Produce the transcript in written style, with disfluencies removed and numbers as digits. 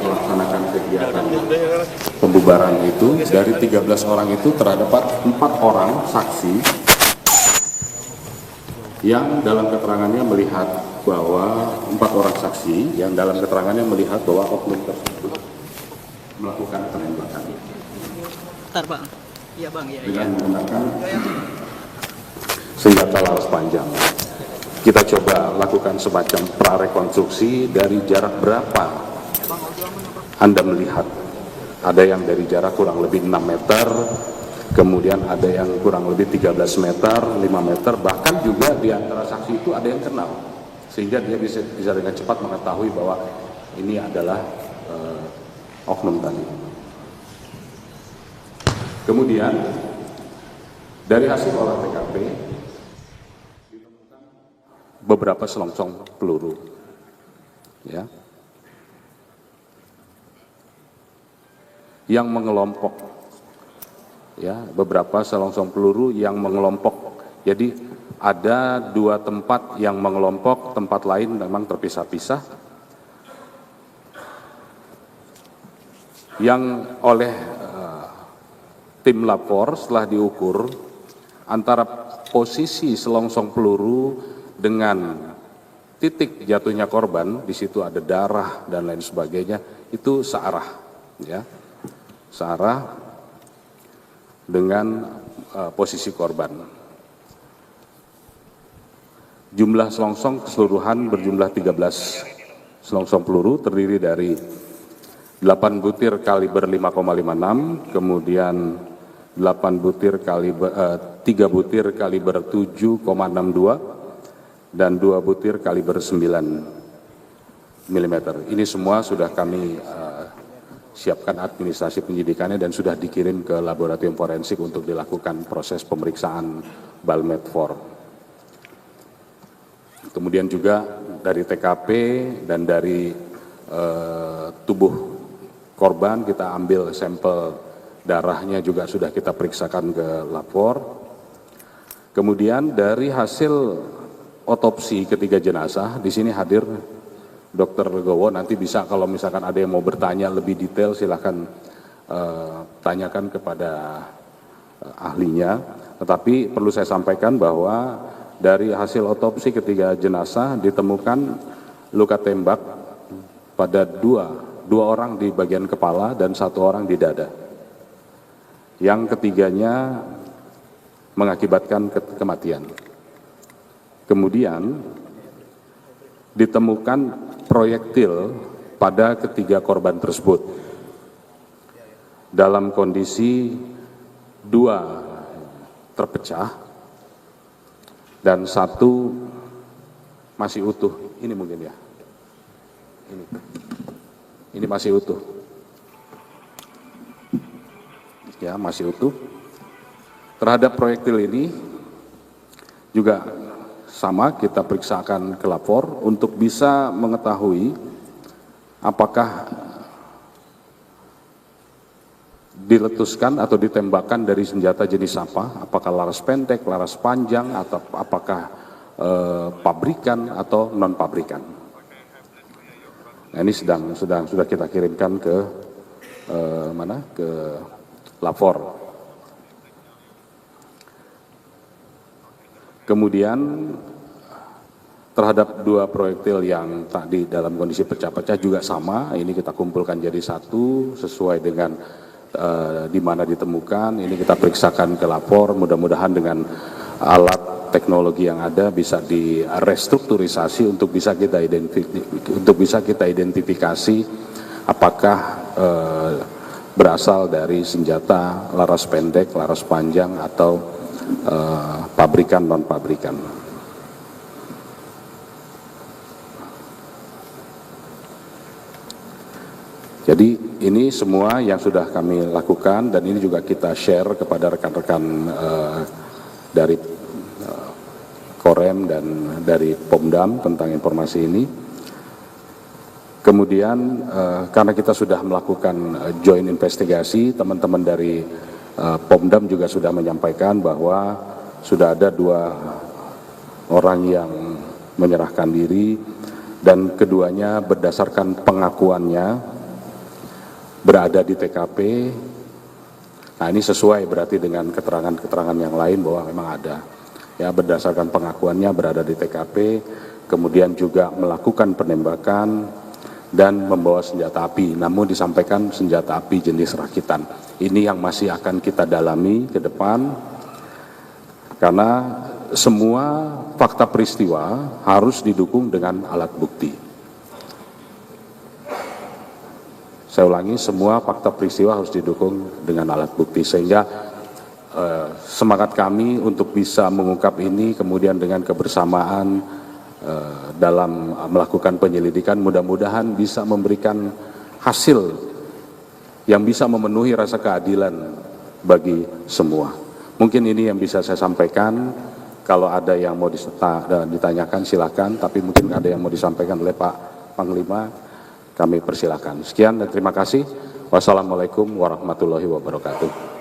melaksanakan kegiatan pembubaran itu, dari 13 orang itu terdapat 4 orang saksi yang dalam keterangannya melihat bahwa 4 orang saksi yang dalam keterangannya melihat bahwa oknum tersebut melakukan penembakan. Bentar Bang, iya Bang, ya. Dengan menggunakan senjata laras panjang. Kita coba lakukan semacam prarekonstruksi dari jarak berapa Anda melihat. Ada yang dari jarak kurang lebih 6 meter, kemudian ada yang kurang lebih 13 meter, 5 meter, bahkan juga di antara saksi itu ada yang kenal. Sehingga dia bisa dengan cepat mengetahui bahwa ini adalah oknum tadi. Kemudian dari hasil olah TKP ditemukan beberapa selongsong peluru, ya, yang mengelompok, ya, beberapa selongsong peluru yang mengelompok. Jadi ada 2 tempat yang mengelompok, tempat lain memang terpisah-pisah. Yang oleh tim lapor setelah diukur antara posisi selongsong peluru dengan titik jatuhnya korban, di situ ada darah dan lain sebagainya, itu searah, ya, searah dengan posisi korban. Jumlah selongsong keseluruhan berjumlah 13 selongsong peluru, terdiri dari 8 butir kaliber 5,56, kemudian 8 butir kaliber 3 butir kaliber 7,62 dan 2 butir kaliber 9 mm. Ini semua sudah kami siapkan administrasi penyidikannya dan sudah dikirim ke laboratorium forensik untuk dilakukan proses pemeriksaan Balmed-4. Kemudian juga dari TKP dan dari tubuh korban kita ambil sampel darahnya juga sudah kita periksakan ke lapor. Kemudian dari hasil otopsi ketiga jenazah, di sini hadir Dr. Legowo, nanti bisa kalau misalkan ada yang mau bertanya lebih detail silahkan tanyakan kepada ahlinya. Tetapi perlu saya sampaikan bahwa dari hasil otopsi ketiga jenazah ditemukan luka tembak pada dua orang di bagian kepala dan 1 orang di dada. Yang ketiganya mengakibatkan kematian. Kemudian ditemukan proyektil pada ketiga korban tersebut dalam kondisi 2 terpecah dan 1 masih utuh. Ini mungkin ya. Ini masih utuh. Ya, masih utuh. Terhadap proyektil ini juga sama kita periksakan ke lapor untuk bisa mengetahui apakah diletuskan atau ditembakkan dari senjata jenis apa, apakah laras pendek, laras panjang, atau apakah pabrikan atau non pabrikan. Nah, ini sudah kita kirimkan ke ke lapor. Kemudian terhadap 2 proyektil yang tadi dalam kondisi pecah-pecah juga sama, ini kita kumpulkan jadi 1 sesuai dengan di mana ditemukan. Ini kita periksakan ke lapor, mudah-mudahan dengan alat teknologi yang ada bisa direstrukturisasi untuk bisa kita identifikasi apakah berasal dari senjata laras pendek, laras panjang atau pabrikan non pabrikan. Jadi ini semua yang sudah kami lakukan dan ini juga kita share kepada rekan-rekan dari Korem dan dari Pomdam tentang informasi ini. Kemudian karena kita sudah melakukan joint investigasi, teman-teman dari Pomdam juga sudah menyampaikan bahwa sudah ada 2 orang yang menyerahkan diri dan keduanya berdasarkan pengakuannya berada di TKP. Nah, ini sesuai berarti dengan keterangan-keterangan yang lain bahwa memang ada. Ya, berdasarkan pengakuannya berada di TKP, kemudian juga melakukan penembakan dan membawa senjata api. Namun disampaikan senjata api jenis rakitan. Ini yang masih akan kita dalami ke depan, karena semua fakta peristiwa harus didukung dengan alat bukti. Saya ulangi, semua fakta peristiwa harus didukung dengan alat bukti, sehingga semangat kami untuk bisa mengungkap ini, kemudian dengan kebersamaan dalam melakukan penyelidikan, mudah-mudahan bisa memberikan hasil yang bisa memenuhi rasa keadilan bagi semua. Mungkin ini yang bisa saya sampaikan. Kalau ada yang mau ditanyakan silakan, tapi mungkin ada yang mau disampaikan oleh Pak Panglima, kami persilakan. Sekian dan terima kasih. Wassalamualaikum warahmatullahi wabarakatuh.